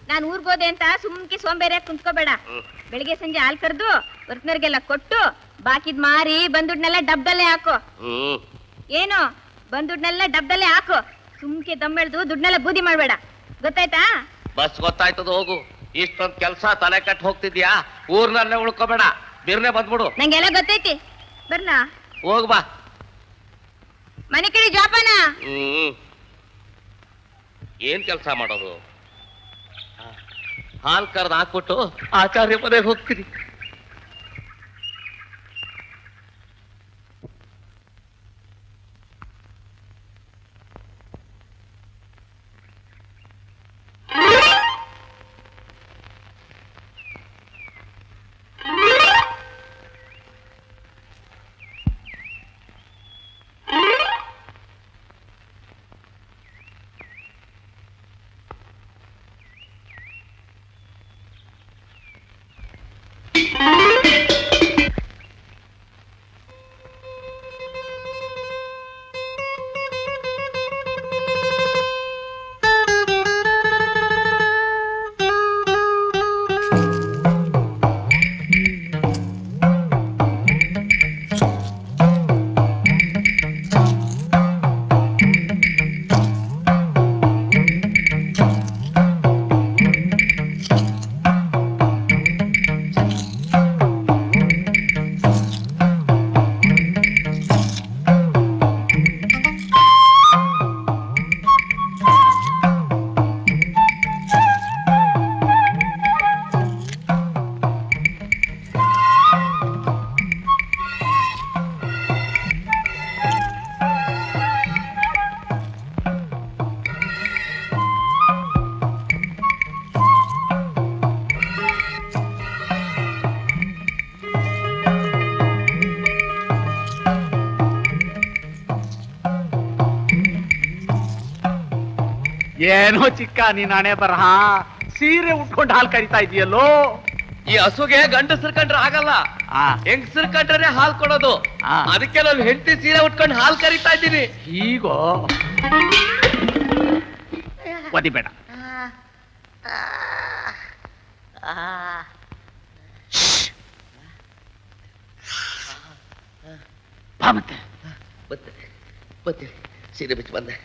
ನಾನ್ ಊರ್ಗೋದೆ ಅಂತ ಸುಮ್ಕಿ ಸೋಂಬೇರೆ ಕುಂತ್ಕೋಬೇಡ. ಬೆಳಿಗ್ಗೆ ಸಂಜೆ ಹಾಲ್ ಕರೆದು ವರ್ಕ್ನರ್ಗೆಲ್ಲ ಕೊಟ್ಟು ಬಾಕಿದ್ ಮಾರಿ ಬಂದುಡ್ನೆಲ್ಲ ಡಬ್ದಲ್ಲೇ ಹಾಕು. ಏನು ಬಂದುಡ್ನೆಲ್ಲ ಡಬ್ದಲ್ಲೇ ಹಾಕು. ಸುಮ್ಕೆ ದಮ್ಮೆಳ್ದು ದುಡ್ನೆಲ್ಲ ಬೂದಿ ಮಾಡ್ಬೇಡ, ಗೊತ್ತಾಯ್ತಾ? ಬಸ್ ಗೊತ್ತಾಯ್ತದ, ಹೋಗು. ಇಷ್ಟೊಂದ್ ಕೆಲ್ಸ ತಲೆ ಕಟ್ ಹೋಗ್ತಿದ್ಯಾ, ಊರ್ನಲ್ಲೇ ಉಳ್ಕೋಬೇಡ, ಬಿರ್ನೆ ಬಂದ್ಬಿಡು. ನಂಗೆಲ್ಲ ಗೊತ್ತೈತಿ, ಬರ್ಲಾ? ಹೋಗ್ ಬಾ. ಮನೆ ಕಡೆ ಜಾಪಾನ. ಏನ್ ಕೆಲ್ಸ ಮಾಡೋದು? ಹಾಲ್ ಕರ್ದು ಹಾಕ್ಬಿಟ್ಟು ಆಚಾರ್ಯ ಮನೆಗೆ ಹೋಗ್ತೀನಿ. ಏನೋ ಚಿಕ್ಕ ನೀನ್ ಹಣೆ ಬರಹ, ಸೀರೆ ಉಟ್ಕೊಂಡು ಹಾಲ್ ಕರಿತಾ ಇದೆಯಲ್ಲೋ. ಈ ಹಸುಗೆ ಗಂಡಸರು ಕಂಡ್ರೆ ಆಗಲ್ಲ, ಹೆಂಗಸರು ಕಂಡ್ರೆ ಹಾಲ್ ಕೊಡೋದು. ಅದಕ್ಕೆ ನಾನು ಹೆಂಡತಿ ಸೀರೆ ಉಟ್ಕೊಂಡು ಹಾಲ್ ಕರಿತಾ ಇದ್ದೀನಿ. ಹೀಗೋ ಒದಿಬೇಡ. ಮತ್ತೆ ಬರ್ತೀನಿ, ಸೀರೆ ಬಿಚ್ಚು ಬಂದೆ.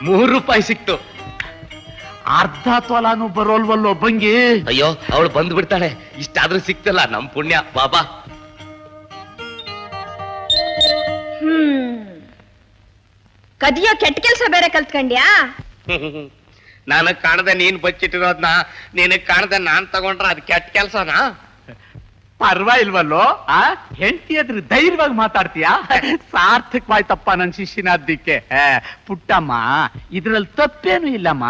₹3 ಸಿಕ್ತು. ಅರ್ಧ ತೊಲಾನು ಬರೋಲ್ವಲ್ಲೋ ಬಂಗಿ. ಅಯ್ಯೋ, ಅವಳು ಬಂದು ಬಿಡ್ತಾಳೆ. ಇಷ್ಟಾದ್ರೂ ಸಿಕ್ತಲ್ಲ, ನಮ್ ಪುಣ್ಯ. ಬಾಬಾ, ಕದಿಯೋ ಕೆಟ್ಟ ಕೆಲ್ಸ ಬೇರೆ ಕಲ್ತ್ಕೊಂಡ್ಯಾ? ನನಗ್ ಕಾಣದೆ ನೀನ್ ಬಚ್ಚಿಟ್ಟಿರೋದ್ನ ನಿನಗ್ ಕಾಣದೆ ನಾನ್ ತಗೊಂಡ್ರ ಅದ್ ಕೆಟ್ಟ ಕೆಲ್ಸನಾ? ಪರ್ವಾಗಿಲ್ವಲ್ಲೋ, ಹೆಂಡತಿ ಎದುರು ಧೈರ್ಯವಾಗಿ ಮಾತಾಡ್ತೀಯಾ? ಸಾರ್ಥಕವಾಯ್ತಪ್ಪ ನನ್ ಶಿಷ್ಯನಾದ್ದಕ್ಕೆ. ಪುಟ್ಟಮ್ಮ, ಇದ್ರಲ್ಲಿ ತಪ್ಪೇನು ಇಲ್ಲಮ್ಮ,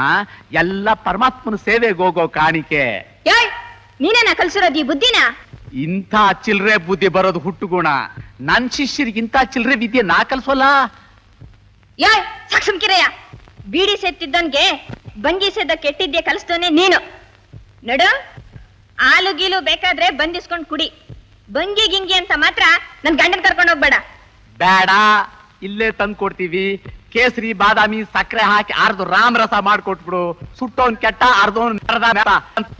ಎಲ್ಲ ಪರಮಾತ್ಮನ ಸೇವೆಗೆ ಹೋಗೋ ಕಾಣಿಕೆ. ನೀನೇನ ಕಲ್ಸಿರೋದು ಈ ಬುದ್ಧಿನ? ಇಂಥ ಚಿಲ್ರೆ ಬುದ್ಧಿ ಬರೋದು ಹುಟ್ಟುಗುಣ. ನನ್ ಶಿಷ್ಯರಿಗಿಂತ ಚಿಲ್ರೆ ವಿದ್ಯೆ ನಾ ಕಲ್ಸೋಲ್ಲ. ಸಾಕ್ಷಂಕಿರಯ್ಯ, ಬೀಡಿ ಸೇತ್ತಿದ್ದನ್ಗೆ ಬಂಗಿ ಸೇದ ಕೆಟ್ಟಿದ್ದೆ ಕಲಿಸ್ತೋನೆ ನೀನು. ನಡು, ಹಾಲು ಗೀಲು ಬೇಕಾದ್ರೆ ಬಂದಿಸ್ಕೊಂಡ್ ಕುಡಿ. ಬಂಗಿ ಗಿಂಗಿ ಅಂತ ಮಾತ್ರ ನನ್ ಗಂಡನ್ ಕರ್ಕೊಂಡು ಹೋಗ್ಬೇಡ. ಬೇಡ, ಇಲ್ಲೇ ತಂದು ಕೊಡ್ತೀವಿ. ಕೇಸರಿ ಬಾದಾಮಿ ಸಕ್ಕರೆ ಹಾಕಿ ಅರ್ಧ ರಾಮರಸ ಮಾಡ್ಕೊಟ್ಬಿಡು. ಸುಟ್ಟೋನ್ ಕೆಟ್ಟ, ಅರ್ಧೋನ್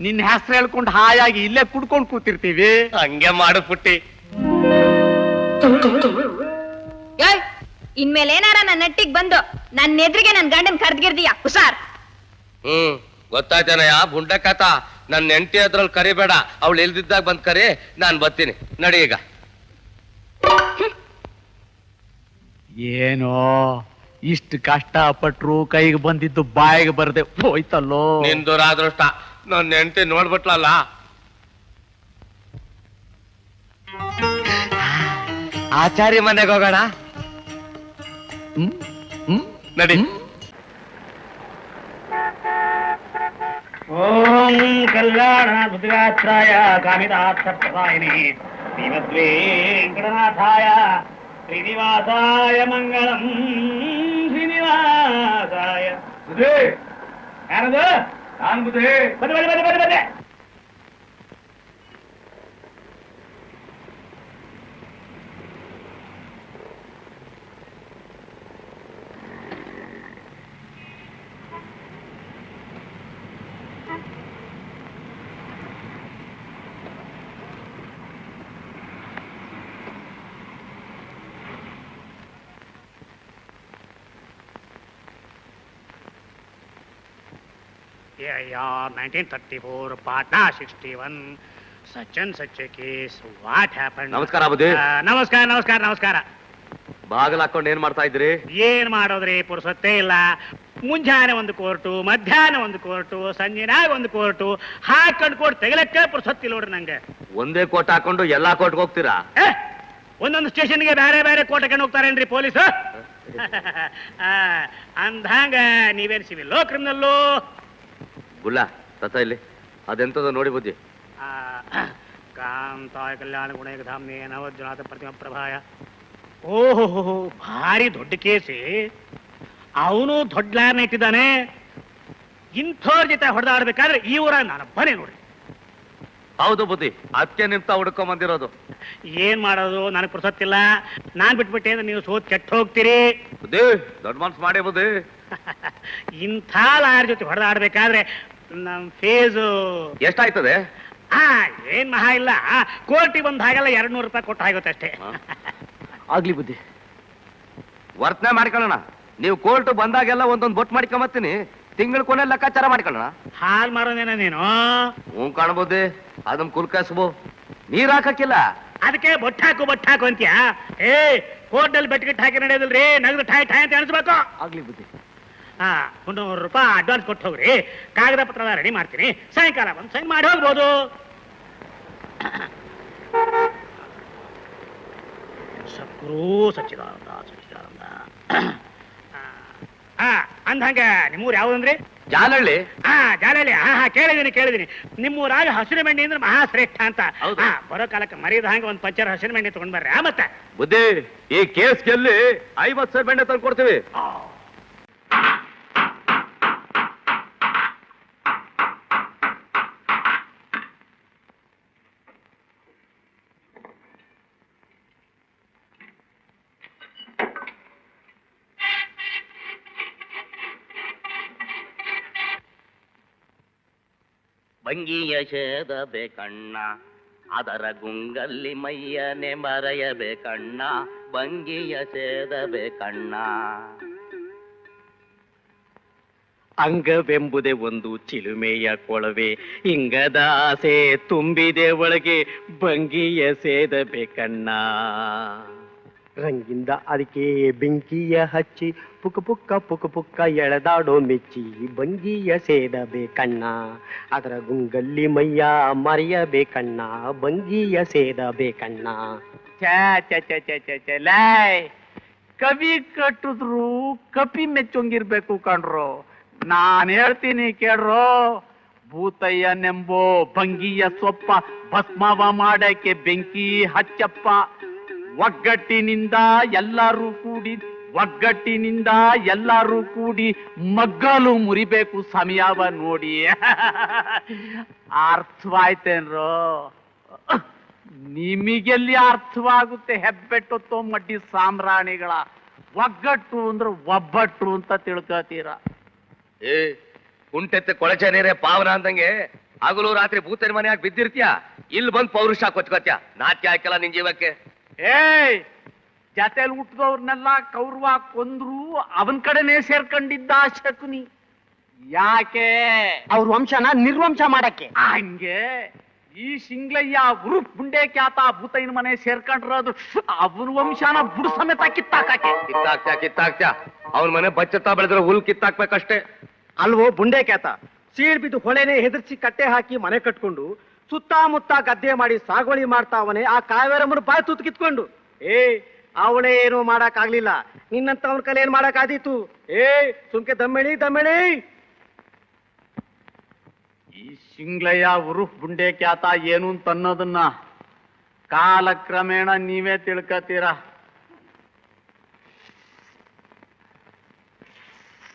ನಿನ್ನ ಹೆಸರು ಹೇಳ್ಕೊಂಡು ಹಾಯಾಗಿ ಇಲ್ಲೇ ಕುಡ್ಕೊಂಡ್ ಕೂತಿರ್ತೀವಿ. ಹಂಗೆ ಮಾಡು ಪುಟ್ಟಿ. ಇನ್ಮೇಲೆ ಏನಾರ ನನ್ನ ನೆಟ್ಟಿಗೆ ಬಂದು ನನ್ನ ಎದುರಿಗೆ ನನ್ ಗಂಡನ್ ಕರ್ದ್ಗಿರ್ದಿಯಾ ಹುಷಾರ್. ಗೊತ್ತಾಯ್ತಾನಯ್ಯ ಬುಂಡಕತ. ನನ್ನ ಹೆಂಡತಿ ಅದ್ರಲ್ಲಿ ಕರಿಬೇಡ, ಅವಳು ಇಲ್ದಿದ್ದಾಗ ಬಂದ್ ಕರಿ, ನಾನ್ ಬರ್ತೀನಿ. ನಡಿ ಈಗ. ಏನೋ ಇಷ್ಟು ಕಷ್ಟಪಟ್ರು ಕೈಗೆ ಬಂದಿದ್ದು ಬಾಯಿಗೆ ಬರದೆ ಹೋಯ್ತಲ್ಲೋ. ನಿಂದು ಅದೃಷ್ಟ, ನನ್ನ ಹೆಂಡತಿ ನೋಡ್ಬಿಟ್ಲಲ್ಲ. ಆಚಾರ್ಯ ಮನೆಗೆ ಹೋಗೋಣ. ನಡಿ. ಓಂ ಕಲ್ಯಾಣ ಬುದ್ಧಿಗಾತ್ರಾಯ ಕಾಮಿತಾರ್ಥಪ್ರದಾಯಿನಿ ಶ್ರೀಮದ್ವೇಂಕಟನಾಥಾಯ ಶ್ರೀನಿವಾಸಾಯ ಮಂಗಳಂ ಶ್ರೀನಿವಾಸಾಯ. ಯಾರದು? ನಾನು ಬುದ್ಧಿ. ಬನ್ನಿ. AIR 1934, Patna 61, such and such a case. What happened? ನಮಸ್ಕಾರ ಬುದ್ಧಿ. ನಮಸ್ಕಾರ. ಬಾಗಿಲು ಹಾಕೊಂಡು ಏನ್ ಮಾಡ್ತಾ ಇದ್ರಿ? ಏನ್ ಮಾಡೋದ್ರಿ, ಪುರುಸೊತ್ತೇ ಇಲ್ಲ. ಮುಂಜಾನೆ ಒಂದು ಕೋರ್ಟು, ಮಧ್ಯಾಹ್ನ ಒಂದು ಕೋರ್ಟು, ಸಂಜೆನಾಗ ಒಂದು ಕೋರ್ಟು, ಹಾಕೊಂಡು ಕೋರ್ಟ್ ತೆಗಲಕ್ಕೆ ಪುರುಸೊತ್ತಿಲ್ಲ ನೋಡ್ರಿ ನಂಗೆ. ಒಂದೇ ಕೋಟ್ ಹಾಕೊಂಡು ಎಲ್ಲಾ ಕೋರ್ಟ್ಗೆ ಹೋಗ್ತೀರಾ? ಒಂದೊಂದು ಸ್ಟೇಷನ್ಗೆ ಬೇರೆ ಕೋರ್ಟ್ ಹಾಕೊಂಡು ಹೋಗ್ತಾರೇನ್ರಿ ಪೊಲೀಸ್? ಅಂದಂಗ ನೀವೇನ್ ಸಿವಿಲ್ಲೋ ಕ್ರಿಮಿನಲ್ಲೋ? ಗುಲ್ಲ ತತ ಇಲ್ಲಿ ಅದೆಂತದ ನೋಡಿ ಬುದ್ಧಿ. ಕಾಂತಾಯ ಕಲ್ಯಾಣ ಗುಣೇಕ ಧಾಮ್ನೇ ನವಜ್ಞಾತ ಪ್ರತಿಮ ಪ್ರಭಾಯ. ಓಹೋ, ಭಾರಿ ದೊಡ್ಡ ಕೇಸಿ. ಅವನು ದೊಡ್ಡ ಲಾಯರ್ನ ಇಟ್ಟಿದ್ದಾನೆ. ಇಂಥವ್ರ ಜೊತೆ ಹೊಡೆದಾಡ್ಬೇಕಾದ್ರೆ ಈ ಊರ ನಾನೊಬ್ಬನೇ ನೋಡ್ರಿ. ಹೌದು ಬುದ್ಧಿ, ಅದಕ್ಕೆ ನಿಂತ ಹುಡ್ಕೊಂಡ್ ಬಂದಿರೋದು. ಏನ್ ಮಾಡೋದು, ನನಗೆ ಪುರ್ಸೊತ್ತಿಲ್ಲ. ನಾನ್ ಬಿಟ್ಬಿಟ್ಟೆ ಅಂದ್ರೆ ನೀವು ಸೋತ್ ಕೆಟ್ಟ ಹೋಗ್ತೀರಿ. ಬುದ್ಧಿ ದೊಡ್ಡ ಮನ್ಸು ಮಾಡಿ ಬುದ್ಧಿ. ಇಂಥ ಲಾಯರ್ ಜೊತೆ ಹೊಡೆದಾಡ್ಬೇಕಾದ್ರೆ ನಮ್ ಫೇಸು ಎಷ್ಟಾಯ್ತದೆ? ಏನ್ ಮಹಾ ಇಲ್ಲ, ಕೋರ್ಟಿಗೆ ಬಂದ ಹಾಗೆಲ್ಲ 200 ರೂಪಾಯಿ ಕೊಟ್ಟು ಆಗುತ್ತೆ ಅಷ್ಟೇ. ಆಗ್ಲಿ ಬುದ್ಧಿ. ವರ್ತನೆ ಮಾಡ್ಕೊಳ್ಳೋಣ. ನೀವು ಕೋರ್ಟ್ ಬಂದಾಗೆಲ್ಲ ಒಂದೊಂದು ಬೊಟ್ ಮಾಡ್ಕೊಂಬತ್ತೀನಿ. ತಿಂಗಳ ಕೊನೆ ಲೆಕ್ಕಾಚಾರ ಮಾಡ್ಕೊಳ್ಳೋಣ. ಹಾಲ್ ಮಾರೋನೇನ ನೀನು? ಹ್ಞೂ ಕಾಣ್ಬೋದಿ, ಅದನ್ನ ಕುಲ್ಕಾಸ್ಬೋ. ನೀರ್ ಹಾಕಕ್ಕಿಲ್ಲ, ಅದಕ್ಕೆ ಬೊಟ್ಟಾಕು ಅಂತ್ಯಾ? ಕೋರ್ಟಲ್ಲಿ ಬೆಟ್ಗಿಟ್ಟು ಹಾಕಿ ನಡೆಯೋದಿಲ್ರಿ, ನಗದು ಠಾಯ್ ಅಂತ ಅನಿಸ್ಬೇಕು. ಆಗ್ಲಿ ಬುದ್ಧಿ. 300 ರೂಪಾಯಿ ಅಡ್ವಾನ್ಸ್ ಕೊಟ್ಟು ಹೋಗ್ರಿ. ಕಾಗದ ಪತ್ರ ರೆಡಿ ಮಾಡ್ತೀನಿ, ಸಾಯಂಕಾಲ ಬಂದು ಸೈನ್ ಮಾಡಿ ಹೋಗ್ಬೋದು. ಸದ್ಗುರು ಸಚ್ಚಿದಾನಂದ. ಅಂದಂಗ ನಿಮ್ಮೂರು ಯಾವ್ದಂದ್ರಿ? ಜಾಲಹಳ್ಳಿ. ಜಾಲಹಳ್ಳಿ. ಕೇಳಿದೀನಿ. ನಿಮ್ಮೂರಾಗ ಹಸಿರು ಮೆಂಡಿ ಅಂದ್ರೆ ಮಹಾಶ್ರೇಷ್ಠ ಅಂತ. ಬರೋ ಕಾಲಕ್ಕೆ ಮರಿದ ಹಂಗ ಒಂದ್ ಪಂಚರ್ ಹಸಿರು ಮೆಂಡಿ ತಗೊಂಡ್ ಬರ್ರಿ. ಮತ್ತೆ ಬುದ್ಧಿ, ಈ ಕೇಸ್ ಗೆಲ್ಲಿ 50 ಸಾವಿರ ಬೆಂಡೆ ತಂದು ಕೊಡ್ತೀವಿ. ಭಂಗಿಯ ಸೇದಬೇಕಣ್ಣ, ಅದರ ಗುಂಗಲ್ಲಿ ಮೈಯನೆ ಮರೆಯಬೇಕಣ್ಣ, ಭಂಗಿಯ ಸೇದಬೇಕಣ್ಣ. ಅಂಗವೆಂಬುದೇ ಒಂದು ಚಿಲುಮೆಯ ಕೊಳವೆ, ಇಂಗದ ಆಸೆ ತುಂಬಿದೆ ಒಳಗೆ, ಭಂಗಿಯ ಸೇದಬೇಕಣ್ಣ. ರಂಗಿಂದ ಅದಕ್ಕೆ ಬೆಂಕಿಯ ಹಚ್ಚಿ ಪುಕ್ಕ ಪುಕ್ಕ ಎಳೆದಾಡೋ ಮೆಚ್ಚಿ, ಭಂಗಿಯ ಸೇದಬೇಕಣ್ಣ, ಅದರ ಗುಂಗಲ್ಲಿ ಮೈಯ ಮರೆಯಬೇಕಣ್ಣ, ಭಂಗಿಯ ಸೇದಬೇಕಣ್ಣ. ಲಾಯ್, ಕವಿ ಕಟ್ಟಿದ್ರು ಕಪಿ ಮೆಚ್ಚೊಂಗಿರ್ಬೇಕು ಕಣ್ರು. ನಾನ್ ಹೇಳ್ತೀನಿ ಕೇಳ್ರೋ. ಭೂತಯ್ಯನೆಂಬೋ ಭಂಗಿಯ ಸೊಪ್ಪ ಭಸ್ಮವ ಮಾಡಕ್ಕೆ ಬೆಂಕಿ ಹಚ್ಚಪ್ಪ. ಒಗ್ಗಟ್ಟಿನಿಂದ ಎಲ್ಲರೂ ಕೂಡಿ ಮಗ್ಗಲು ಮುರಿಬೇಕು ಸಮಯವ ನೋಡಿ. ಅರ್ಥವಾಯ್ತೇನ್ರೋ? ನಿಮಗೆಲ್ಲಿ ಅರ್ಥವಾಗುತ್ತೆ? ಹೆಬ್ಬೆಟ್ಟೊತ್ತೋ ಮಡ್ಡಿ ಸಾಮ್ರಾಣಿಗಳ. ಒಗ್ಗಟ್ಟು ಅಂದ್ರೆ ಒಬ್ಬಟ್ಟು ಅಂತ ತಿಳ್ಕೊತೀರ. ಕುಂಟೆತ್ತೆ ಕೊಳಚೆ ನೀರೇ ಪಾವನ ಅಂದಂಗೆ ಹಗಲು ರಾತ್ರಿ ಭೂತನ ಮನೆಯಾಗಿ ಬಿದ್ದಿರ್ತೀಯ, ಇಲ್ಲಿ ಬಂದ್ ಪೌರುಷ ಕೊಚ್ಕೋತ್ಯ. ನಾಟ್ಯ ಹಾಕಲ್ಲ ನಿನ್ ಜೀವಕ್ಕೆ. ಜತೆಲ್ ಹುಟ್ಟಿದವ್ರನ್ನೆಲ್ಲ ಕೌರವ ಕೊಂದ್ರು ಅವನ್ ಕಡೆನೆ ಸೇರ್ಕೊಂಡಿದ್ದ ಶಕುನಿ. ಯಾಕೆ? ಅವ್ರ ವಂಶನ ನಿರ್ವಂಶ ಮಾಡಕ್ಕೆ. ಹಂಗೆ ಈ ಶಿಂಗ್ಲಯ್ಯ ಉರುಫ್ ಬುಂಡೆ ಖ್ಯಾತ ಭೂತೈನ ಮನೆ ಸೇರ್ಕೊಂಡಿರೋದು ಅವನ ವಂಶನ ಬುಡು ಸಮೇತ ಕಿತ್ತಾಕಾಕೆ. ಕಿತ್ತಾಕ್ತ್ಯಾ ಅವನ ಮನೆ ಬಚ್ಚತ್ತ ಬೆಳೆದ್ರೆ ಹುಲ್ ಕಿತ್ತಾಕ್ಬೇಕಷ್ಟೇ. ಅಲ್ವೋ ಬುಂಡೆ ಕ್ಯಾತ, ಸೀಳ್ ಬಿದ್ದು ಹೊಳೆನೆ ಹೆದರ್ಸಿ ಕಟ್ಟೆ ಹಾಕಿ ಮನೆ ಕಟ್ಕೊಂಡು ಸುತ್ತಮುತ್ತ ಗದ್ದೆ ಮಾಡಿ ಸಾಗುವಳಿ ಮಾಡ್ತಾವನೆ ಆ ಕಾವೇರಮ್ಮನ ಬಾಯಿ ತುತ್ತು ಕಿತ್ಕೊಂಡು. ಅವಳೇ ಏನು ಮಾಡಕ್ ಆಗ್ಲಿಲ್ಲ, ನಿನ್ನಂತ ಅವನ ಕಲೆ ಏನ್ ಮಾಡಕ್ ಆದೀತು? ಸುಮ್ಕೆ ದಮ್ಮೆಣಿ ದಮ್ಮೆಣಿ. ಈ ಶಿಂಗ್ಲಯ್ಯ ಉರುಫ್ ಬುಂಡೆ ಖ್ಯಾತ ಏನು ಅಂತ ಅನ್ನೋದನ್ನ ಕಾಲಕ್ರಮೇಣ ನೀವೇ ತಿಳ್ಕತೀರ.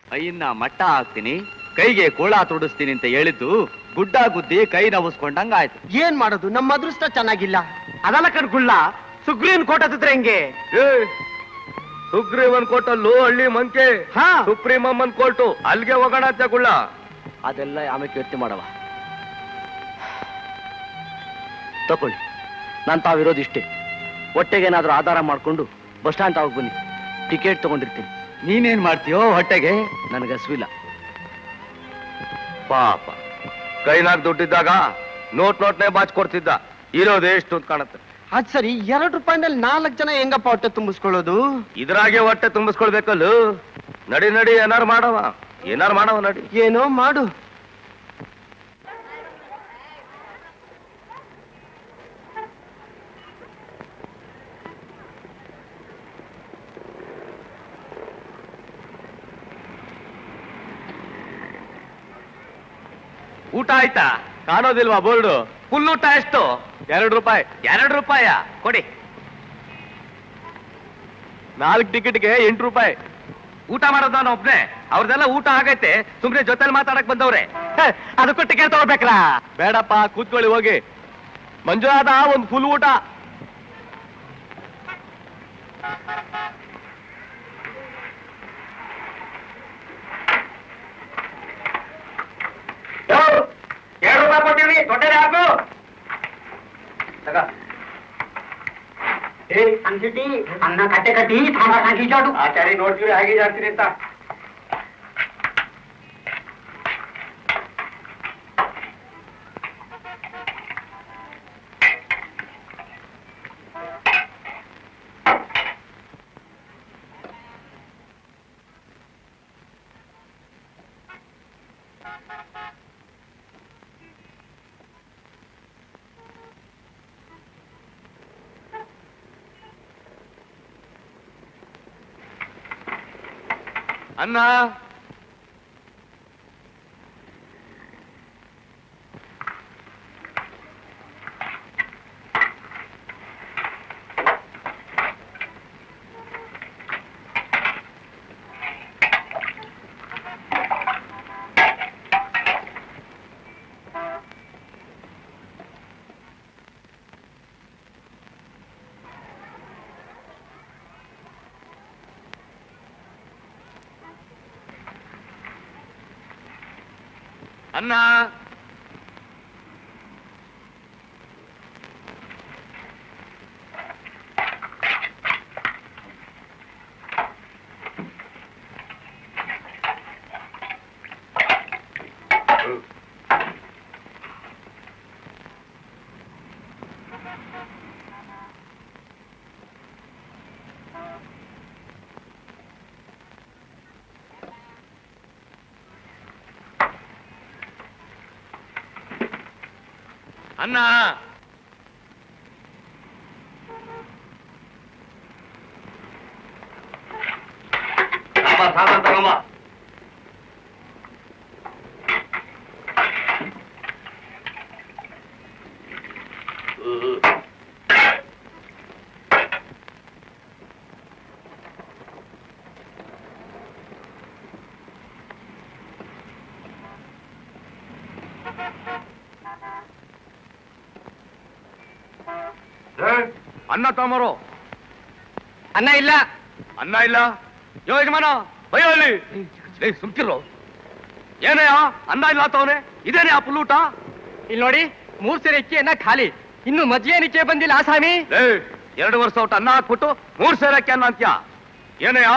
ಕೈಯನ್ನ ಮಟ್ಟ ಹಾಕ್ತೀನಿ, ಕೈಗೆ ಕೋಳ ತೊಡಿಸ್ತೀನಿ ಅಂತ ಹೇಳಿದ್ದು ಗುಡ್ಡ ಗುದ್ದಿ ಕೈ ನವಸ್ಕೊಂಡಂಗಾಯ್ತು. ಏನ್ ಮಾಡೋದು, ನಮ್ಮ ಅದೃಷ್ಟ ಚೆನ್ನಾಗಿಲ್ಲ. ಅದಲ್ಲ ಕಣ್ಗುಳ್ಳ, ಸುಗ್ರೀನ್ ಕೋಟದಿದ್ರೆ ಹೆಂಗೆ? ಸುಗ್ರೀವನ್ ಕೋಟಲ್ಲೂ ಹಳ್ಳಿ ಮಂಕೆ ಹಾ. ಸುಪ್ರೀಂ ಅಮ್ಮನ್ ಕೋರ್ಟು, ಅಲ್ಲಿಗೆ ಹೋಗೋಣ ತಗೊಳ್ಳ. ಅದೆಲ್ಲ ಆಮೇಲೆ ಯೋಚನೆ ಮಾಡವ. ತಕೊಳ್ಳಿ, ನಾನು ತಾವಿರೋದು ಇಷ್ಟೇ. ಹೊಟ್ಟೆಗೇನಾದ್ರೂ ಆಧಾರ ಮಾಡ್ಕೊಂಡು ಬಸ್ ಸ್ಟ್ಯಾಂಡ್ ತಾವಾಗ ಬನ್ನಿ, ಟಿಕೆಟ್ ತಗೊಂಡಿರ್ತೀನಿ. ನೀನೇನ್ ಮಾಡ್ತೀಯೋ ಹೊಟ್ಟೆಗೆ? ನನಗೆ ಹಸುವಿಲ್ಲ. ಪಾಪ ಕೈನಾಗ್ ದುಡ್ಡಿದ್ದಾಗ ನೋಟ್ನೇ ಬಾಚ್ಕೊಡ್ತಿದ್ದ. ಇರೋದು ಎಷ್ಟು ಅಂತ ಕಾಣುತ್ತೆ. ಅದ್ ಸರಿ, 2 ರೂಪಾಯಿನಲ್ಲಿ 4 ಜನ ಹೆಂಗಪ್ಪ ಹೊಟ್ಟೆ ತುಂಬಿಸ್ಕೊಳ್ಳೋದು? ಇದ್ರಾಗೆ ಹೊಟ್ಟೆ ತುಂಬಿಸ್ಕೊಳ್ಬೇಕಲ್ಲ. ನಡಿ ನಡಿ ಏನಾರು ಮಾಡವ ನಡಿ. ಏನೋ ಮಾಡು. ಊಟ ಆಯ್ತಾ? ಕಾಣೋದಿಲ್ವಾ ಬೋರ್ಡು? ಫುಲ್ ಊಟ ಎಷ್ಟು? 2 ರೂಪಾಯಿ. 2 ರೂಪಾಯ ಕೊಡಿ. 4 ಟಿಕೆಟ್ಗೆ 8 ರೂಪಾಯಿ. ಊಟ ಮಾಡೋದು ನಾನು ಒಬ್ನೇ, ಅವ್ರದೆಲ್ಲ ಊಟ ಆಗೈತೆ. ಸುಮ್ನೆ ಜೊತೆಲಿ ಮಾತಾಡಕ್ ಬಂದವ್ರೆ. ಅದಕ್ಕೂ ಟಿಕೆಟ್ ತಗೋಬೇಕ್ರಾ? ಬೇಡಪ್ಪ, ಕೂತ್ಕೊಳ್ಳಿ ಹೋಗಿ. ಮಂಜುನಾಥ, ಒಂದು ಫುಲ್ ಊಟ. ₹2 ಕೊಟ್ಟಿವಿ, ದೊಡ್ಡ ಹಾಕು. ಅನ್ನ ಕಟ್ಟೆ ಕಟ್ಟಿ ಸಾಂಬಾರ್ ಹಾಕಿ ಜಾಡು. ಆಚಾರಿ ನೋಡ್ತೀವಿ ಹಾಗೆ ಜಾಡ್ತೀರಿ ಅಂತ. ಅನ್ನ ಅನ್ನ ಅನ್ನ ತಗೊಂಬ. ಅನ್ನ ತಗೊಂಬರು. ಅನ್ನ ಇಲ್ಲ. ಅನ್ನ ಇಲ್ಲ? ಯೋ ಯಜಮಾನ, ಅಯ್ಯೋ ಅಲ್ಲಿ ಸುಮ್ಕಿರೋ. ಏನಯ್ಯ ಅನ್ನ ಇಲ್ಲ ತವನೆ? ಇದೇನೇ ಆ ಪುಲ್ಲೂಟ? ಇಲ್ಲಿ ನೋಡಿ, 3 ಸೇರೆ ಅಕ್ಕಿ ಅನ್ನ ಖಾಲಿ. ಇನ್ನು ಮದ್ವೆ ನಿಕ್ಕೆ ಬಂದಿಲ್ಲ ಆಸಾಮಿ. 2 ವರ್ಷ ಊಟ ಅನ್ನ ಹಾಕ್ಬಿಟ್ಟು 3 ಸೇರಕ್ಕೆ ಅನ್ನ ಅಂತ್ಯ. ಏನಯ್ಯ,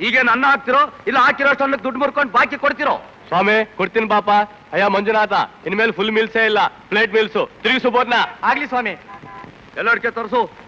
ಈಗೇನು ಅನ್ನ ಹಾಕ್ತಿರೋ ಇಲ್ಲ ಹಾಕಿರೋಷ್ಟು ಅನ್ನಕ್ಕೆ ದುಡ್ಡು ಮುರ್ಕೊಂಡು ಬಾಕಿ ಕೊಡ್ತಿರೋ? ಸ್ವಾಮಿ ಕೊಡ್ತೀನಿ ಪಾಪ. ಅಯ್ಯ ಮಂಜುನಾಥ, ಇನ್ಮೇಲೆ ಫುಲ್ ಮಿಲ್ಸೇ ಇಲ್ಲ, ಪ್ಲೇಟ್ ಮಿಲ್ಸು. ತಿರುಗಿಸು ಬೋದ್ನ. ಆಗ್ಲಿ ಸ್ವಾಮಿ. ಎಲ್ಲೋಡ್ಕೆ ತೋರಿಸು.